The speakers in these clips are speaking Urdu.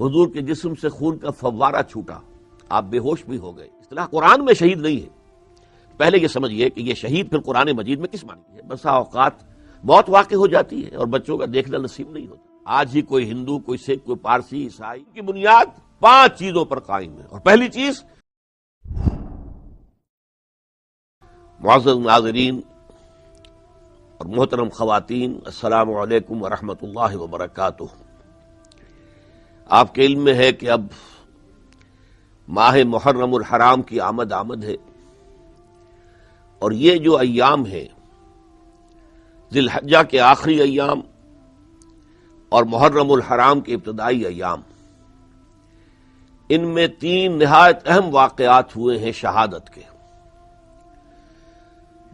حضور کے جسم سے خون کا فوارہ چھوٹا، آپ بے ہوش بھی ہو گئے۔ اصطلاح قرآن میں شہید نہیں ہے۔ پہلے یہ سمجھیے کہ یہ شہید پھر قرآن مجید میں کس معنی کی ہے؟ بسا اوقات موت واقع ہو جاتی ہے اور بچوں کا دیکھنا نصیب نہیں ہوتا۔ آج ہی کوئی ہندو، کوئی سکھ، کوئی پارسی، عیسائی کی بنیاد 5 چیزوں پر قائم ہے، اور پہلی چیز، معزز ناظرین اور محترم خواتین، السلام علیکم ورحمۃ اللہ وبرکاتہ۔ آپ کے علم میں ہے کہ اب ماہ محرم الحرام کی آمد ہے، اور یہ جو ایام ہیں، ذی الحجہ کے آخری ایام اور محرم الحرام کے ابتدائی ایام، ان میں 3 نہایت اہم واقعات ہوئے ہیں شہادت کے۔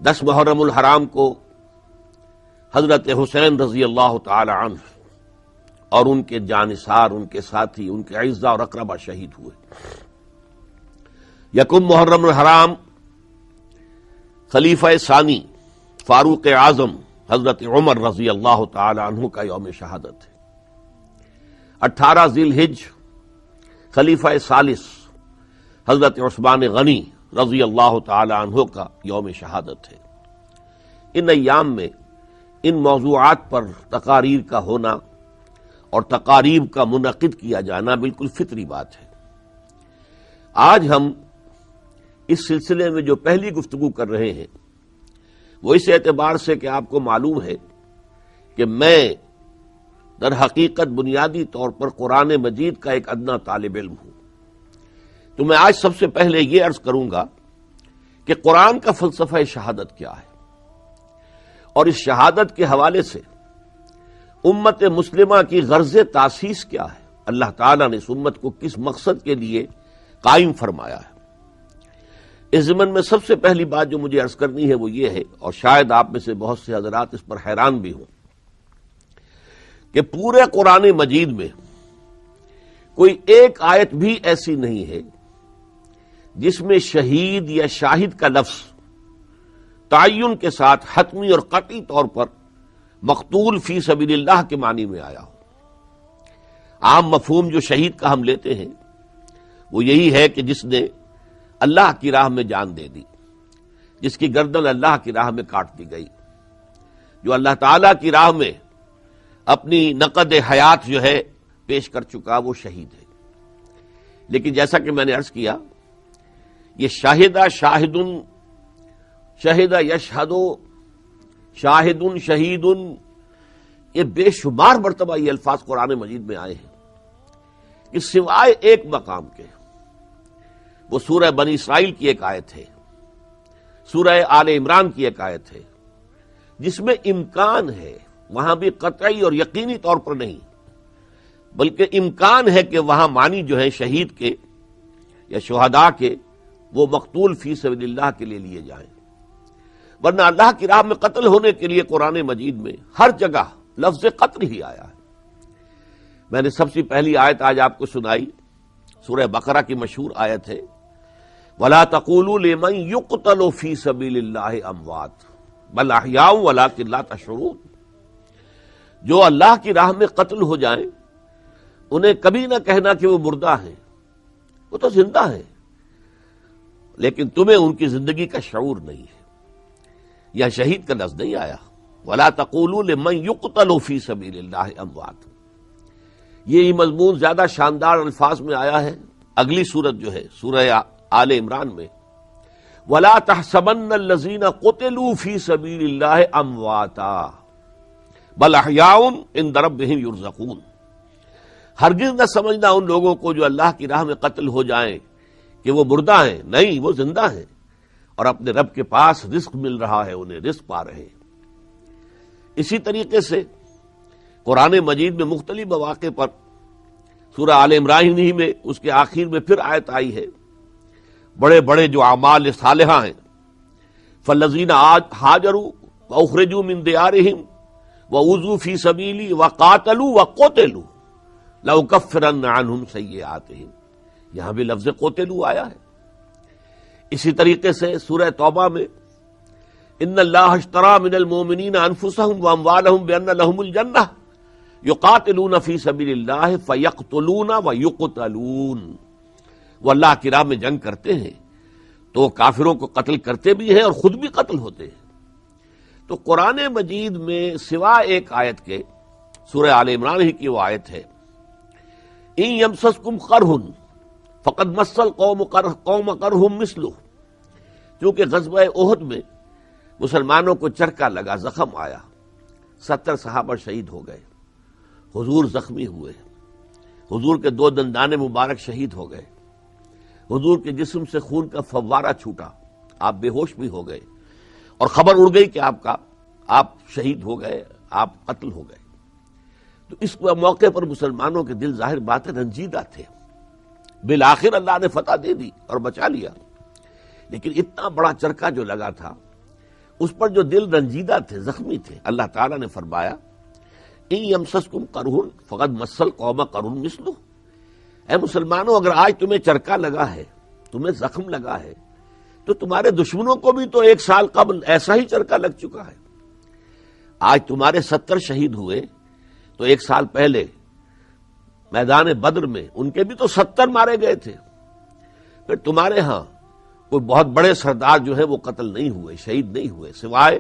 10 محرم الحرام کو حضرت حسین رضی اللہ تعالی عنہ اور ان کے جانثار، ان کے ساتھی، ان کے اعزاء اور اقربا شہید ہوئے۔ 1 محرم الحرام خلیفہ ثانی فاروق اعظم حضرت عمر رضی اللہ تعالی عنہ کا یوم شہادت ہے۔ 18 ذی الحج خلیفہ ثالث حضرت عثمان غنی رضی اللہ تعالی عنہ کا یوم شہادت ہے۔ ان ایام میں ان موضوعات پر تقاریر کا ہونا اور تقاریب کا منعقد کیا جانا بالکل فطری بات ہے۔ آج ہم اس سلسلے میں جو پہلی گفتگو کر رہے ہیں وہ اس اعتبار سے کہ آپ کو معلوم ہے کہ میں در حقیقت بنیادی طور پر قرآن مجید کا ایک ادنا طالب علم ہوں، تو میں آج سب سے پہلے یہ عرض کروں گا کہ قرآن کا فلسفہ شہادت کیا ہے، اور اس شہادت کے حوالے سے امت مسلمہ کی غرض تاسیس کیا ہے، اللہ تعالیٰ نے اس امت کو کس مقصد کے لیے قائم فرمایا ہے۔ اس ضمن میں سب سے پہلی بات جو مجھے عرض کرنی ہے وہ یہ ہے، اور شاید آپ میں سے بہت سے حضرات اس پر حیران بھی ہوں، کہ پورے قرآن مجید میں کوئی ایک آیت بھی ایسی نہیں ہے جس میں شہید یا شاہد کا لفظ تعین کے ساتھ حتمی اور قطعی طور پر مقتول فی سبیل اللہ کے معنی میں آیا ہو۔ عام مفہوم جو شہید کا ہم لیتے ہیں وہ یہی ہے کہ جس نے اللہ کی راہ میں جان دے دی، جس کی گردن اللہ کی راہ میں کاٹ دی گئی، جو اللہ تعالی کی راہ میں اپنی نقد حیات جو ہے پیش کر چکا، وہ شہید ہے۔ لیکن جیسا کہ میں نے عرض کیا، یہ شاہدہ، شاہدن، شہدہ یشہدو، شاہدن، شہیدن، یہ بے شمار مرتبہ یہ الفاظ قرآن مجید میں آئے ہیں کہ سوائے ایک مقام کے، وہ سورہ بنی اسرائیل کی ایک آیت ہے، سورہ آل عمران کی ایک آیت ہے، جس میں امکان ہے، وہاں بھی قطعی اور یقینی طور پر نہیں، بلکہ امکان ہے کہ وہاں معنی جو ہے شہید کے یا شہداء کے وہ مقتول فی سبیل اللہ کے لیے لیے جائیں، ورنہ اللہ کی راہ میں قتل ہونے کے لیے قرآن مجید میں ہر جگہ لفظ قتل ہی آیا ہے۔ میں نے سب سے پہلی آیت آج آپ کو سنائی، سورہ بقرہ کی مشہور آیت ہے، وَلَا تَقُولُوا لِمَن يُقْتَلُ فِي سَبِيلِ اللَّهِ أَمْوَاتٌ بَلْ أَحْيَاءٌ وَلَٰكِن لَا تَشْعُرُونَ۔ جو اللہ کی راہ میں قتل ہو جائیں انہیں کبھی نہ کہنا کہ وہ مردہ ہیں، وہ تو زندہ ہیں، لیکن تمہیں ان کی زندگی کا شعور نہیں ہے۔ یا شہید کا لفظ نہیں آیا، وَلَا تَقُولُوا لِمَن يُقْتَلُ فِي سَبِيلِ اللَّهِ أَمْوَاتٌ۔ یہ مضمون زیادہ شاندار الفاظ میں آیا ہے اگلی سورت جو ہے سورہ آل عمران میں، وَلَا تَحْسَبَنَّ الَّذِينَ قُتِلُوا فِي سَبِيلِ اللَّهِ أَمْوَاتًا بَلْ أَحْيَاءٌ عِندَ رَبِّهِمْ يُرْزَقُونَ۔ ہرگز نہ سمجھنا ان لوگوں کو جو اللہ کی راہ میں قتل ہو جائیں کہ وہ مردہ ہیں، نہیں، وہ زندہ ہیں اور اپنے رب کے پاس رزق مل رہا ہے، انہیں رزق پا رہے ہیں۔ اسی طریقے سے قرآن مجید میں مختلف مواقع پر، سورہ آل عمران ہی میں اس کے آخر میں پھر آیت آئی ہے، بڑے بڑے جو اعمال صالحہ ہیں، فالذین ہاجروا واخرجوا من دیارہم وأوذوا فی سبیلی وقاتلوا وقتلوا لأکفرن عنہم سیئاتہم، یہاں بھی لفظ قتلوا آیا ہے۔ اسی طریقے سے سورہ توبہ میں ان اللہ اشترى من المؤمنین انفسهم واموالهم بان لهم الجنہ یقاتلون فی سبیل اللہ فیقتلون ویقتلون، وہ اللہ کی راہ میں جنگ کرتے ہیں تو وہ کافروں کو قتل کرتے بھی ہیں اور خود بھی قتل ہوتے ہیں۔ تو قرآن مجید میں سوائے ایک آیت کے، سورہ آل عمران ہی کی وہ آیت ہے، ان یمسسکم قرح فقد مس القوم قرح مثلہ، چونکہ غزوہ احد میں مسلمانوں کو چرکا لگا، زخم آیا، 70 صحابہ شہید ہو گئے، حضور زخمی ہوئے، حضور کے 2 دندان مبارک شہید ہو گئے، حضور کے جسم سے خون کا فوارہ چھوٹا، آپ بے ہوش بھی ہو گئے اور خبر اڑ گئی کہ آپ شہید ہو گئے، آپ قتل ہو گئے۔ تو اس موقع پر مسلمانوں کے دل ظاہر بات ہے رنجیدہ تھے، بالآخر اللہ نے فتح دے دی اور بچا لیا، لیکن اتنا بڑا چرکا جو لگا تھا اس پر جو دل رنجیدہ تھے، زخمی تھے، اللہ تعالیٰ نے فرمایا ان یمسسکم قرح فقد مس القوم قرح مثلہ، اے مسلمانوں اگر آج تمہیں چرکا لگا ہے، تمہیں زخم لگا ہے، تو تمہارے دشمنوں کو بھی تو 1 سال قبل ایسا ہی چرکا لگ چکا ہے۔ آج تمہارے 70 شہید ہوئے تو 1 سال پہلے میدان بدر میں ان کے بھی تو 70 مارے گئے تھے۔ پھر تمہارے ہاں کوئی بہت بڑے سردار جو ہے وہ قتل نہیں ہوئے، شہید نہیں ہوئے، سوائے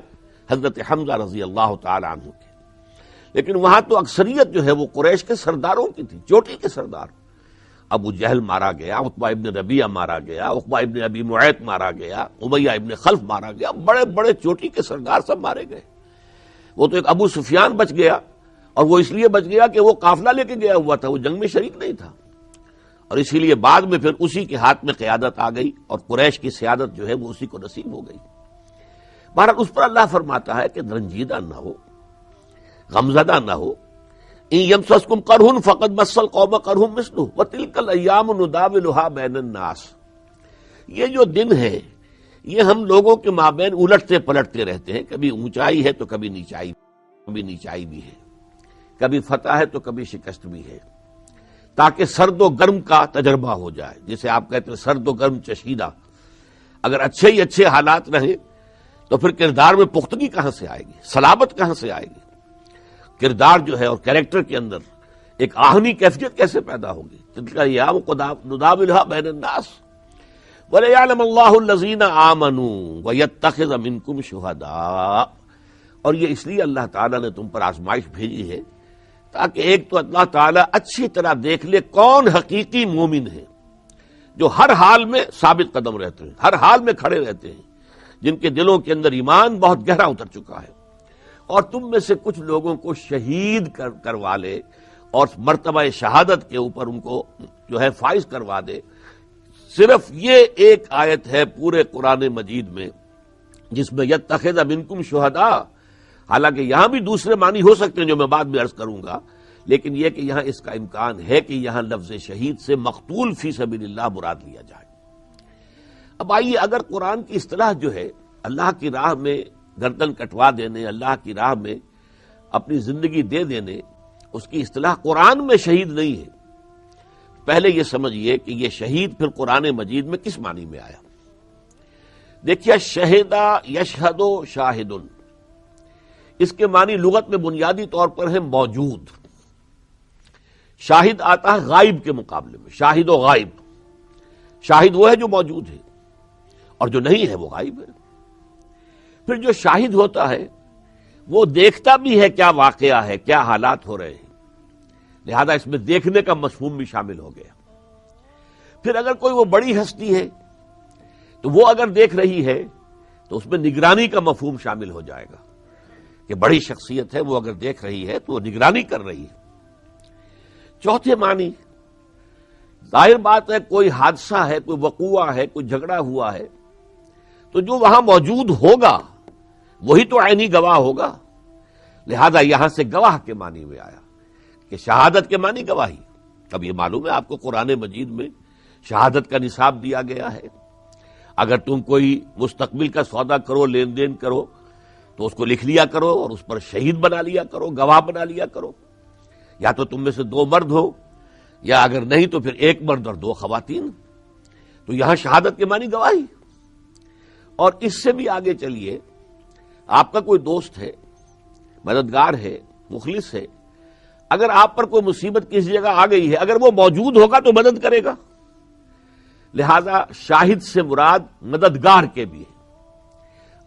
حضرت حمزہ رضی اللہ تعالی عنہ کے، لیکن وہاں تو اکثریت جو ہے وہ قریش کے سرداروں کی تھی، چوٹی کے سردار۔ ابو جہل مارا گیا، عتبہ ابن ربیعہ مارا گیا، عقبہ ابن ابی معیط مارا گیا، امیہ ابن خلف مارا گیا، بڑے بڑے چوٹی کے سردار سب مارے گئے۔ وہ تو ایک ابو سفیان بچ گیا، اور وہ اس لیے بچ گیا کہ وہ قافلہ لے کے گیا ہوا تھا، وہ جنگ میں شریک نہیں تھا، اور اسی لیے بعد میں پھر اسی کے ہاتھ میں قیادت آ گئی اور قریش کی سیادت جو ہے وہ اسی کو نصیب ہو گئی۔ بہرحال اس پر اللہ فرماتا ہے کہ رنجیدہ نہ ہو، غمزدہ نہ ہو، ان یمسسکم قرح فقد مس القوم قرح مثلہ وتلک الایام نداولها بین الناس، یہ جو دن ہے یہ ہم لوگوں کے مابین الٹتے پلٹتے رہتے ہیں، کبھی اونچائی ہے تو کبھی نیچائی بھی ہے، کبھی فتح ہے تو کبھی شکست بھی ہے، تاکہ سرد و گرم کا تجربہ ہو جائے، جسے آپ کہتے ہیں سرد و گرم چشیدہ۔ اگر اچھے ہی اچھے حالات رہیں تو پھر کردار میں پختگی کہاں سے آئے گی، صلابت کہاں سے آئے گی، کردار جو ہے اور کریکٹر کے اندر ایک آہنی کیفیت کیسے پیدا ہوگی۔ تلک الایام نداولها بین الناس ولیعلم اللہ الذین آمنوا ویتخذ منکم شہداء، اور یہ اس لیے اللہ تعالیٰ نے تم پر آزمائش بھیجی ہے تاکہ ایک تو اللہ تعالیٰ اچھی طرح دیکھ لے کون حقیقی مومن ہے، جو ہر حال میں ثابت قدم رہتے ہیں، ہر حال میں کھڑے رہتے ہیں، جن کے دلوں کے اندر ایمان بہت گہرا اتر چکا ہے، اور تم میں سے کچھ لوگوں کو شہید کروا لے اور مرتبہ شہادت کے اوپر ان کو جو ہے فائز کروا دے۔ صرف یہ ایک آیت ہے پورے قرآن مجید میں جس میں یتخذ منکم شہداء، حالانکہ یہاں بھی دوسرے معنی ہو سکتے ہیں جو میں بعد میں عرض کروں گا، لیکن یہ کہ یہاں اس کا امکان ہے کہ یہاں لفظ شہید سے مقتول فی سبیل اللہ مراد لیا جائے۔ اب آئیے، اگر قرآن کی اصطلاح جو ہے اللہ کی راہ میں گردن کٹوا دینے، اللہ کی راہ میں اپنی زندگی دے دینے، اس کی اصطلاح قرآن میں شہید نہیں ہے، پہلے یہ سمجھیے کہ یہ شہید پھر قرآن مجید میں کس معنی میں آیا۔ دیکھیے، شہدہ یشہد شاہد، اس کے معنی لغت میں بنیادی طور پر ہے موجود۔ شاہد آتا ہے غائب کے مقابلے میں، شاہد و غائب، شاہد وہ ہے جو موجود ہے اور جو نہیں ہے وہ غائب ہے۔ پھر جو شاہد ہوتا ہے وہ دیکھتا بھی ہے کیا واقعہ ہے، کیا حالات ہو رہے ہیں، لہذا اس میں دیکھنے کا مفہوم بھی شامل ہو گیا۔ پھر اگر کوئی وہ بڑی ہستی ہے تو وہ اگر دیکھ رہی ہے تو اس میں نگرانی کا مفہوم شامل ہو جائے گا کہ بڑی شخصیت ہے، وہ اگر دیکھ رہی ہے تو وہ نگرانی کر رہی ہے۔ چوتھے معنی، ظاہر بات ہے کوئی حادثہ ہے، کوئی وقوعہ ہے، کوئی جھگڑا ہوا ہے، تو جو وہاں موجود ہوگا وہی تو عینی گواہ ہوگا، لہذا یہاں سے گواہ کے معنی میں آیا کہ شہادت کے معنی گواہی۔ اب یہ معلوم ہے آپ کو قرآن مجید میں شہادت کا نصاب دیا گیا ہے۔ اگر تم کوئی مستقبل کا سودا کرو، لین دین کرو، تو اس کو لکھ لیا کرو اور اس پر شہید بنا لیا کرو، گواہ بنا لیا کرو، یا تو تم میں سے 2 مرد ہو، یا اگر نہیں تو پھر 1 مرد اور 2 خواتین۔ تو یہاں شہادت کے معنی گواہی۔ اور اس سے بھی آگے چلیے، آپ کا کوئی دوست ہے، مددگار ہے، مخلص ہے، اگر آپ پر کوئی مصیبت کسی جگہ آ گئی ہے، اگر وہ موجود ہوگا تو مدد کرے گا. لہذا شاہد سے مراد مددگار کے بھی ہے.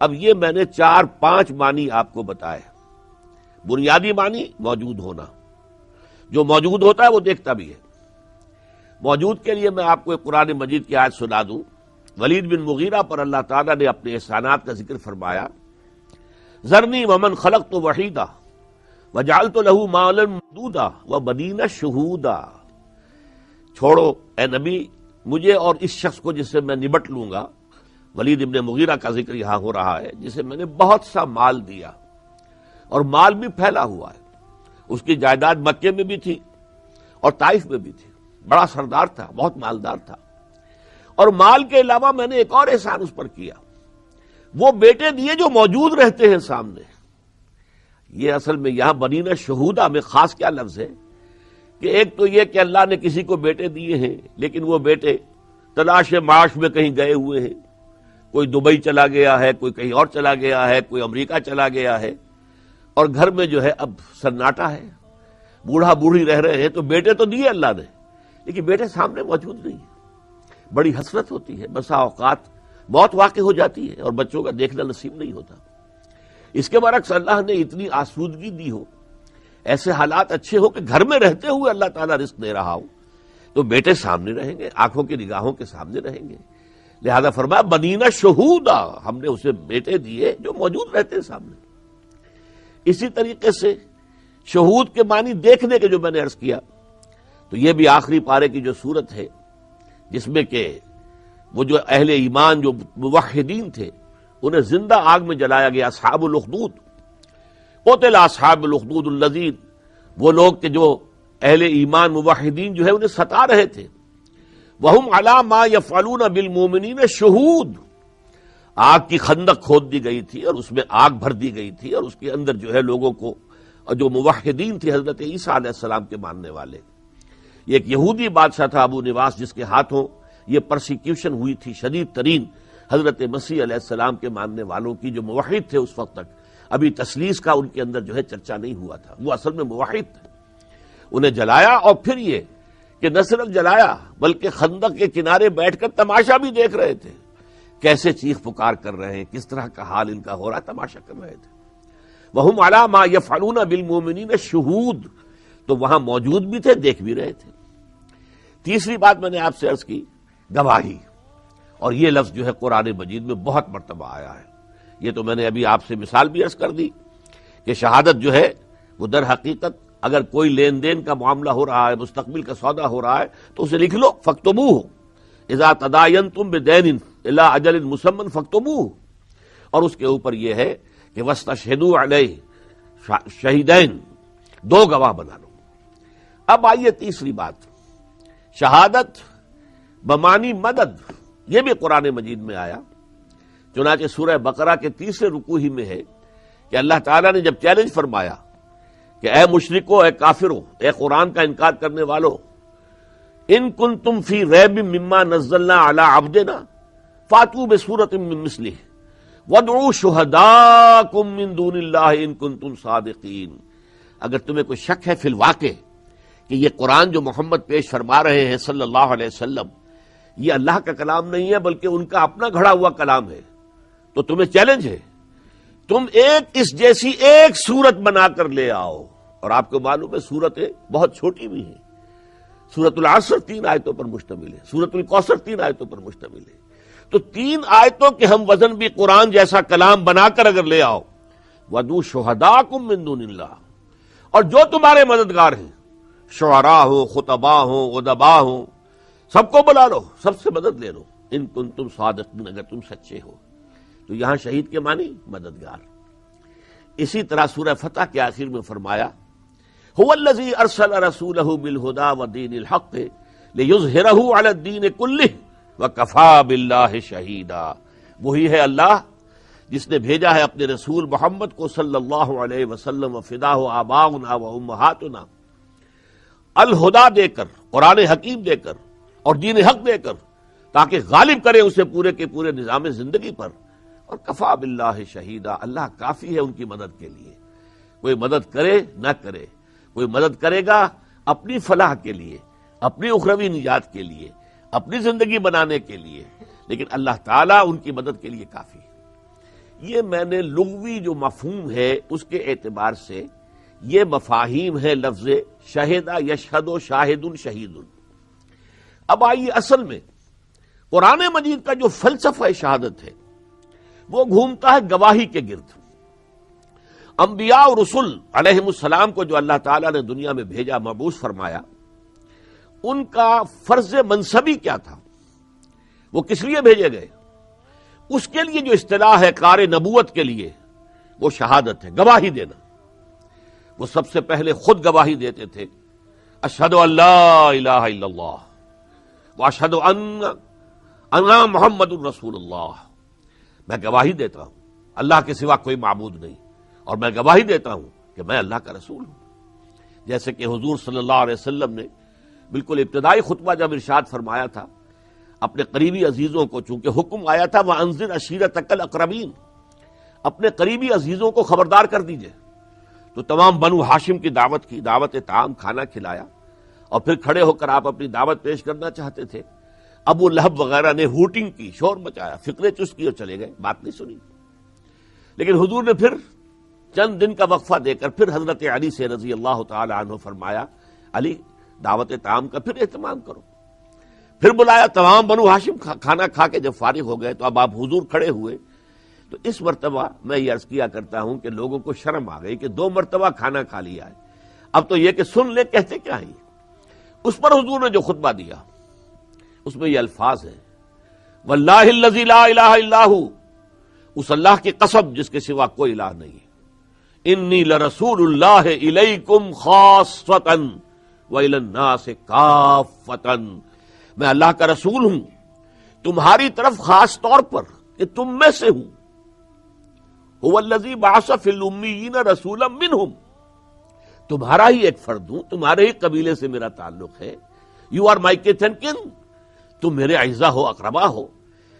اب یہ میں نے 4-5 معنی آپ کو بتائے. بنیادی معنی موجود ہونا، جو موجود ہوتا ہے وہ دیکھتا بھی ہے. موجود کے لیے میں آپ کو ایک قرآن مجید کی آیت سنا دوں. ولید بن مغیرہ پر اللہ تعالیٰ نے اپنے احسانات کا ذکر فرمایا. ذرنی ومن خلقت وحیدا وجعلت له مالا ممدودا وبنین شہودا. چھوڑو اے نبی مجھے اور اس شخص کو جس سے میں نبٹ لوں گا. ولید بن مغیرہ کا ذکر یہاں ہو رہا ہے، جسے میں نے بہت سا مال دیا، اور مال بھی پھیلا ہوا ہے. اس کی جائیداد مکے میں بھی تھی اور طائف میں بھی تھی. بڑا سردار تھا، بہت مالدار تھا. اور مال کے علاوہ میں نے ایک اور احسان اس پر کیا، وہ بیٹے دیے جو موجود رہتے ہیں سامنے. یہ اصل میں یہاں بنین شہودہ میں خاص کیا لفظ ہے کہ ایک تو یہ کہ اللہ نے کسی کو بیٹے دیے ہیں، لیکن وہ بیٹے تلاش معاش میں کہیں گئے ہوئے ہیں. کوئی دبئی چلا گیا ہے، کوئی کہیں اور چلا گیا ہے، کوئی امریکہ چلا گیا ہے، اور گھر میں جو ہے اب سناٹا ہے، بوڑھا بوڑھی رہ رہے ہیں. تو بیٹے تو دیے اللہ نے، لیکن بیٹے سامنے موجود نہیں. بڑی حسرت ہوتی ہے. بسا اوقات موت واقع ہو جاتی ہے اور بچوں کا دیکھنا نصیب نہیں ہوتا. اس کے برعکس اللہ نے اتنی آسودگی دی ہو، ایسے حالات اچھے ہو کہ گھر میں رہتے ہوئے اللہ تعالیٰ رزق دے رہا ہو، تو بیٹے سامنے رہیں گے، آنکھوں کی نگاہوں کے سامنے رہیں گے. لہذا فرمایا بنینا شہودا، ہم نے اسے بیٹے دیے جو موجود رہتے ہیں سامنے. اسی طریقے سے شہود کے معنی دیکھنے کے جو میں نے عرض کیا، تو یہ بھی آخری پارے کی جو صورت ہے جس میں کہ وہ جو اہل ایمان جو موحدین تھے انہیں زندہ آگ میں جلایا گیا. اصحاب الاخدود، قتل اصحاب الاخدود الذین، وہ لوگ کہ جو اہل ایمان موحدین جو ہے انہیں ستا رہے تھے. وہم علی ما یفعلون بالمؤمنین شہود، آگ کی خندق کھود دی گئی تھی اور اس میں آگ بھر دی گئی تھی، اور اس کے اندر جو ہے لوگوں کو، اور جو موحدین تھے حضرت عیسیٰ علیہ السلام کے ماننے والے. یہ ایک یہودی بادشاہ تھا ابو نواس، جس کے ہاتھوں یہ پرسیکیوشن ہوئی تھی شدید ترین حضرت مسیح علیہ السلام کے ماننے والوں کی، جو موحد تھے اس وقت تک. ابھی تسلیس کا ان کے اندر جو ہے چرچا نہیں ہوا تھا، وہ اصل میں موحد تھے. انہیں جلایا، اور پھر یہ کہ نہ صرف جلایا بلکہ خندق کے کنارے بیٹھ کر تماشا بھی دیکھ رہے تھے، کیسے چیخ پکار کر رہے ہیں، کس طرح کا حال ان کا ہو رہا ہے، تماشا کر رہے تھے. وہم علی ما یفعلون بالمؤمنین شہود، تو وہاں موجود بھی تھے، دیکھ بھی رہے تھے. تیسری بات میں نے آپ سے عرض کی گواہی، اور یہ لفظ جو ہے قرآن مجید میں بہت مرتبہ آیا ہے. یہ تو میں نے ابھی آپ سے مثال بھی عرض کر دی کہ شہادت جو ہے وہ در حقیقت اگر کوئی لین دین کا معاملہ ہو رہا ہے، مستقبل کا سودا ہو رہا ہے، تو اسے لکھ لو، فاکتبوہ اذا تداینتم بدین الی اجل مسمى فاکتبوہ. اور اس کے اوپر یہ ہے کہ واستشہدوا علیہ شہیدین، 2 گواہ بنا لو. اب آئیے تیسری بات، شہادت بمانی مدد، یہ بھی قرآن مجید میں آیا. چنانچہ سورہ بقرہ کے 3 رکوع ہی میں ہے کہ اللہ تعالیٰ نے جب چیلنج فرمایا کہ اے مشرکو، اے کافرو، اے قرآن کا انکار کرنے والو، ان کنتم فی ریب مما نزلنا علی عبدنا فاتوا بسورۃ من مثلہ وادعوا شہداءکم من دون اللہ ان کنتم صادقین. اگر تمہیں کوئی شک ہے فی الواقع کہ یہ قرآن جو محمد پیش فرما رہے ہیں صلی اللہ علیہ وسلم یہ اللہ کا کلام نہیں ہے بلکہ ان کا اپنا گھڑا ہوا کلام ہے، تو تمہیں چیلنج ہے، تم اس جیسی ایک صورت بنا کر لے آؤ. اور آپ کو معلوم ہے صورتیں بہت چھوٹی بھی ہیں. سورۃ العصر 3 آیتوں پر مشتمل ہے، سورۃ الکوثر 3 آیتوں پر مشتمل ہے. تو 3 آیتوں کے ہم وزن بھی قرآن جیسا کلام بنا کر اگر لے آؤ، وَدُوا شُهَدَاءَكُم مِّن دُونِ اللَّهِ، اور جو تمہارے مددگار ہیں، شعراء ہوں، خطباء ہوں، ادباء ہوں، سب کو بلا لو، سب سے مدد لے لو، ان کنتم صادقین، اگر تم سچے ہو. تو یہاں شہید کے معنی مددگار. اسی طرح سورہ فتح کے آخر میں فرمایا هو الذی ارسل رسولہ بالہدی ودین الحق لیظہرہ علی الدین کلہ وکفی باللہ شہیدا. وہی ہے اللہ جس نے بھیجا ہے اپنے رسول محمد کو صلی اللہ علیہ وسلم، وفداہ آباؤنا و امہاتنا، الہدا دے کر، قرآن حکیم دے کر اور دین حق دے کر، تاکہ غالب کرے اسے پورے کے پورے نظام زندگی پر. اور کفا باللہ شہیدا، اللہ کافی ہے ان کی مدد کے لیے. کوئی مدد کرے نہ کرے، کوئی مدد کرے گا اپنی فلاح کے لیے، اپنی اخروی نجات کے لیے، اپنی زندگی بنانے کے لیے، لیکن اللہ تعالیٰ ان کی مدد کے لیے کافی ہے۔ یہ میں نے لغوی جو مفہوم ہے اس کے اعتبار سے یہ مفاہیم ہے لفظ شہدہ یشہد و شاہد شہید۔ اب آئیے اصل میں قرآن مجید کا جو فلسفہ شہادت ہے وہ گھومتا ہے گواہی کے گرد۔ انبیاء اور رسول علیہم السلام کو جو اللہ تعالیٰ نے دنیا میں بھیجا، مبعوث فرمایا، ان کا فرض منصبی کیا تھا، وہ کس لیے بھیجے گئے؟ اس کے لیے جو اصطلاح ہے کار نبوت کے لیے وہ شہادت ہے، گواہی دینا۔ وہ سب سے پہلے خود گواہی دیتے تھے، اشہد ان لا الہ الا اللہ واشہد ان محمد الرسول اللہ، میں گواہی دیتا ہوں اللہ کے سوا کوئی معبود نہیں، اور میں گواہی دیتا ہوں کہ میں اللہ کا رسول ہوں۔ جیسے کہ حضور صلی اللہ علیہ وسلم نے بالکل ابتدائی خطبہ جب ارشاد فرمایا تھا، اپنے قریبی عزیزوں کو چونکہ حکم آیا تھا وَأَنذِرْ عَشِيرَتَكَ الْأَقْرَبِينَ، اپنے قریبی عزیزوں کو خبردار کر دیجئے، تو تمام بنو ہاشم کی دعوت کی، دعوت طعام، کھانا کھلایا، اور پھر کھڑے ہو کر آپ اپنی دعوت پیش کرنا چاہتے تھے۔ ابو لہب وغیرہ نے ہوٹنگ کی، شور مچایا، فقرے چست کی اور چلے گئے، بات نہیں سنی۔ لیکن حضور نے پھر چند دن کا وقفہ دے کر پھر حضرت علی سے رضی اللہ تعالی عنہ فرمایا، علی دعوت طعام کا پھر اہتمام کرو۔ پھر بلایا، تمام بنو ہاشم کھانا کھا کے جب فارغ ہو گئے تو اب آپ حضور کھڑے ہوئے۔ تو اس مرتبہ میں یہ عرض کیا کرتا ہوں کہ لوگوں کو شرم آ گئی کہ 2 مرتبہ کھانا کھا لیا ہے، اب تو یہ کہ سن لے کہتے کیا ہیں۔ اس پر حضور نے جو خطبہ دیا اس میں یہ الفاظ ہیں، واللہ الذی لا الہ الا ہو، اس اللہ کی قسم جس کے سوا کوئی الہ نہیں ہے، انی لرسول اللہ الیکم خاصۃ وإلی الناس کافۃ، میں اللہ کا رسول ہوں تمہاری طرف خاص طور پر کہ تم میں سے ہوں۔ هو الذی بعث فی الامیین رسولا منہم، تمہارا ہی ایک فرد ہوں، تمہارے ہی قبیلے سے میرا تعلق ہے، you are my kith and kin, تم میرے اعزا ہو، اقربا ہو،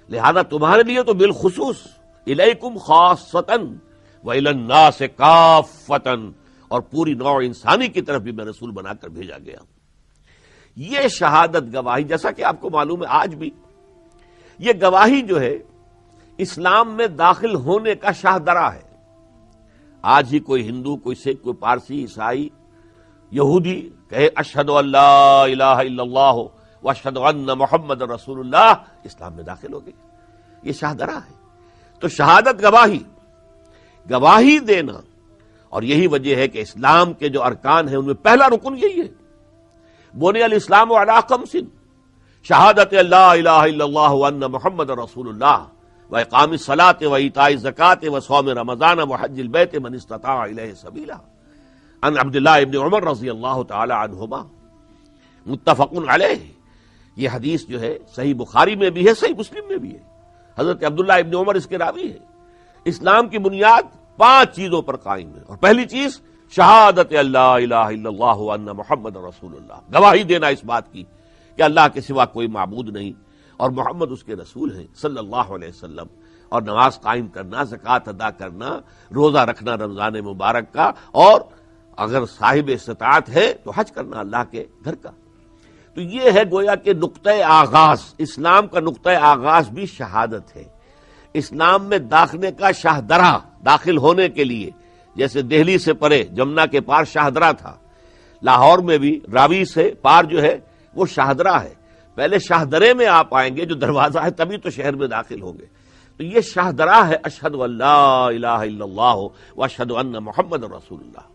لہذا تمہارے لیے تو بالخصوص الیکم خاصۃ وإلی الناس کافۃ، اور پوری نوع انسانی کی طرف بھی میں رسول بنا کر بھیجا گیا ہوں۔ یہ شہادت گواہی، جیسا کہ آپ کو معلوم ہے آج بھی یہ گواہی جو ہے اسلام میں داخل ہونے کا شاہدرہ ہے۔ آج ہی کوئی ہندو، کوئی سکھ، کوئی پارسی، عیسائی، یہودی کہے اشہد ان لا الہ الا اللہ واشہد ان محمد رسول اللہ، اسلام میں داخل ہو گئی، یہ شاہدرہ ہے۔ تو شہادت گواہی دینا، اور یہی وجہ ہے کہ اسلام کے جو ارکان ہیں ان میں پہلا رکن یہی ہے، بنی الاسلام علی خمس، شہادت لا الہ الا اللہ وان محمد رسول اللہ واقام الصلاۃ وایتاء الزکوٰۃ وصوم رمضان وحج البیت من استطاع الیہ سبیلا، عن عبداللہ ابن عمر رضی اللہ تعالی عنہما، متفق علیہ۔ یہ حدیث جو ہے صحیح بخاری میں بھی ہے، صحیح مسلم میں بھی ہے، حضرت عبداللہ ابن عمر اس کے راوی ہے۔ اسلام کی بنیاد 5 چیزوں پر قائم ہے، اور پہلی چیز شہادت اللہ الہ الا اللہ وان محمد رسول اللہ، گواہی دینا اس بات کی کہ اللہ کے سوا کوئی معبود نہیں اور محمد اس کے رسول ہیں صلی اللہ علیہ وسلم، اور نماز قائم کرنا، زکوٰۃ ادا کرنا، روزہ رکھنا رمضان مبارک کا، اور اگر صاحب استطاعت ہے تو حج کرنا اللہ کے گھر کا۔ تو یہ ہے گویا کہ نقطۂ آغاز، اسلام کا نقطۂ آغاز بھی شہادت ہے۔ اسلام میں داخلے کا شاہدرہ، داخل ہونے کے لیے جیسے دہلی سے پرے جمنا کے پار شاہدرہ تھا، لاہور میں بھی راوی سے پار جو ہے وہ شاہدرہ ہے، پہلے شاہدرے میں آپ آئیں گے جو دروازہ ہے تبھی تو شہر میں داخل ہوں گے۔ تو یہ شاہدرہ ہے اشہد ان لا الہ الا اللہ واشہد ان محمد رسول اللہ۔